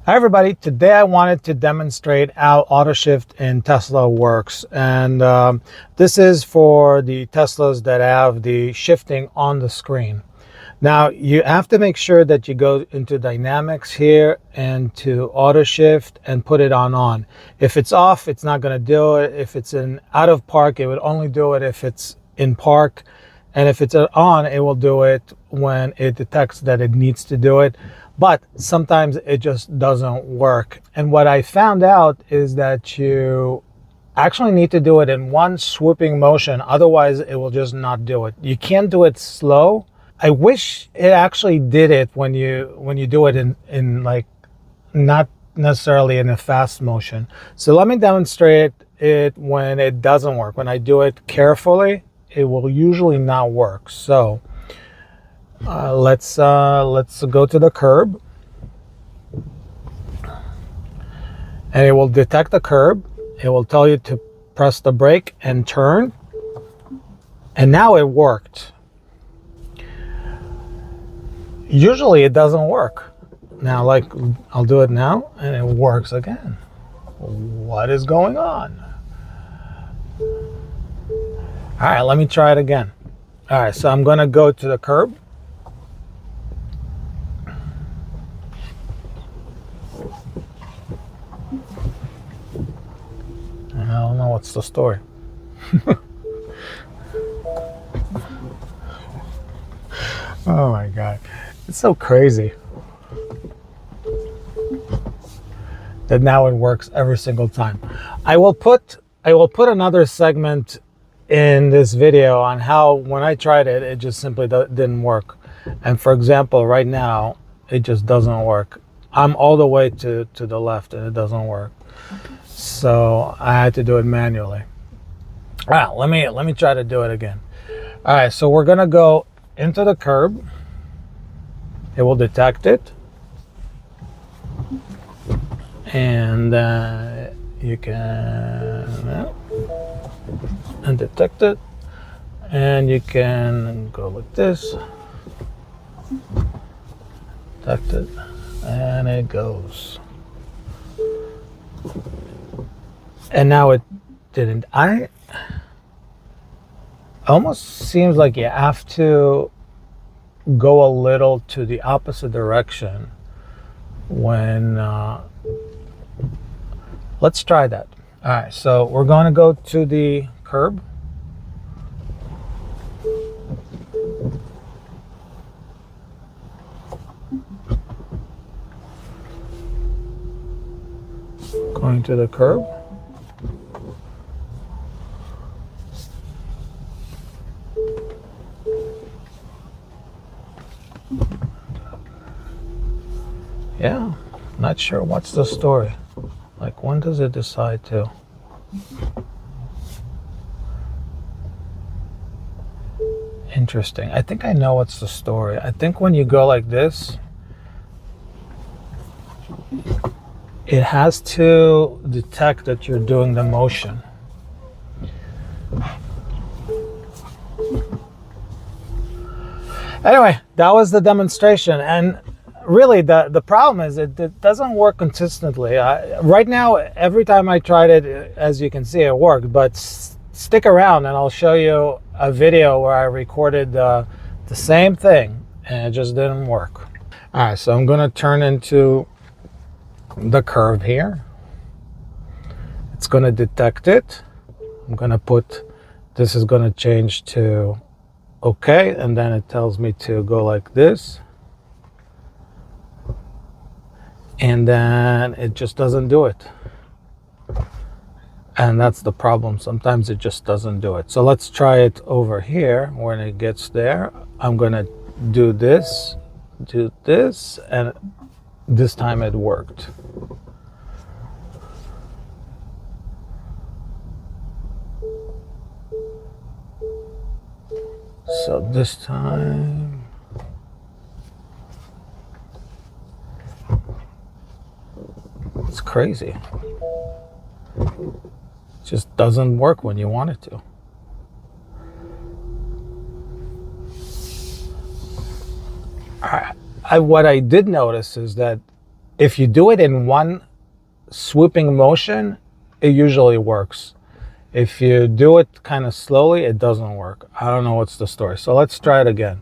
Hi everybody, today I wanted to demonstrate how auto shift in Tesla works, and this is for the Teslas that have the shifting on the screen. Now you have to make sure that you go into dynamics here and to auto shift and put it on. If it's off, it's not going to do it. If it's in out of park, it would only do it if it's in park, and if it's on, it will do it when it detects that it needs to do it. But sometimes it just doesn't work. And what I found out is that you actually need to do it in one swooping motion. Otherwise, it will just not do it. You can't do it slow. I wish it actually did it when you do it in like not necessarily in a fast motion. So let me demonstrate it when it doesn't work. When I do it carefully, it will usually not work. So let's go to the curb, and it will detect the curb. It will tell you to press the brake and turn, and now it worked. Usually it doesn't work. Now, like, I'll do it now and it works again. What is going on? All right, let me try it again. All right, so I'm gonna go to the curb. I don't know what's the story. Oh my God, it's so crazy that now it works every single time. I will put another segment in this video on how when I tried it, it just simply didn't work. And for example, right now, it just doesn't work. I'm all the way to the left and it doesn't work. So I had to do it manually. All right, let me try to do it again. All right, so we're gonna go into the curb. It will detect it, and you can undetect it, and you can go like this, detect it, and it goes. And now it didn't. I almost seems like you have to go a little to the opposite direction when let's try that. All right, so we're going to go to the curb. Going to the curb. Yeah, not sure what's the story. Like, when does it decide to? Interesting. I think I know what's the story. I think when you go like this, it has to detect that you're doing the motion. Anyway, that was the demonstration, and really the problem is it doesn't work consistently. Right now, every time I tried it, as you can see, it worked, but stick around and I'll show you a video where I recorded the same thing and it just didn't work. All right, so I'm gonna turn into the curve here. It's gonna detect it. I'm gonna put, this is gonna change to okay, and then it tells me to go like this, and then it just doesn't do it. And that's the problem. Sometimes it just doesn't do it. So let's try it over here. When it gets there, I'm gonna do this, and this time it worked. So this time, it's crazy. It just doesn't work when you want it to. What I did notice is that If you do it in one swooping motion, it usually works. If you do it kind of slowly, it doesn't work. I don't know what's the story. So let's try it again.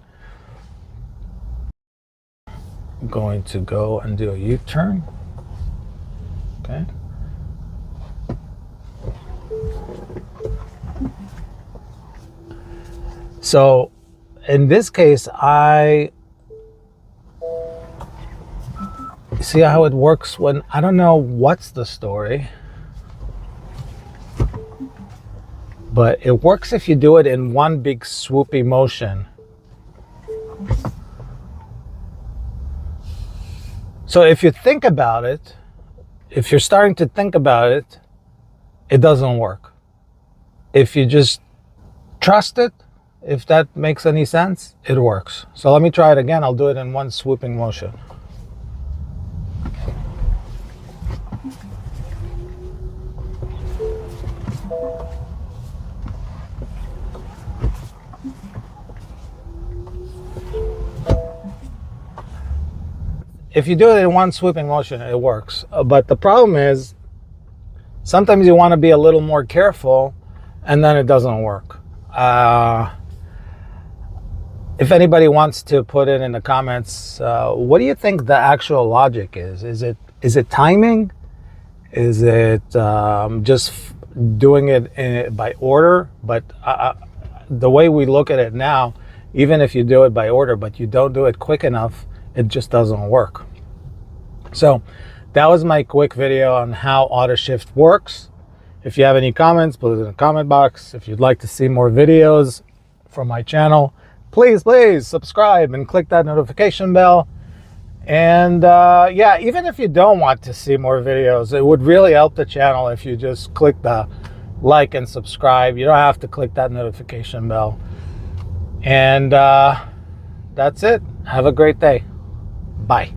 I'm going to go and do a U-turn. Okay. So in this case, I see how it works when I don't know what's the story, but it works if you do it in one big swoopy motion. So if you think about it, if you're starting to think about it, it doesn't work. If you just trust it, if that makes any sense, it works. So let me try it again. I'll do it in one swooping motion. If you do it in one swooping motion, it works. But the problem is, sometimes you want to be a little more careful, and then it doesn't work. If anybody wants to put it in the comments, what do you think the actual logic is? Is it timing? Is it just doing it by order? But the way we look at it now, even if you do it by order, but you don't do it quick enough, it just doesn't work. So that was my quick video on how auto shift works. If you have any comments, put it in the comment box. If you'd like to see more videos from my channel, please subscribe and click that notification bell. And yeah, even if you don't want to see more videos, it would really help the channel if you just click the like and subscribe. You don't have to click that notification bell. And that's it. Have a great day. Bye.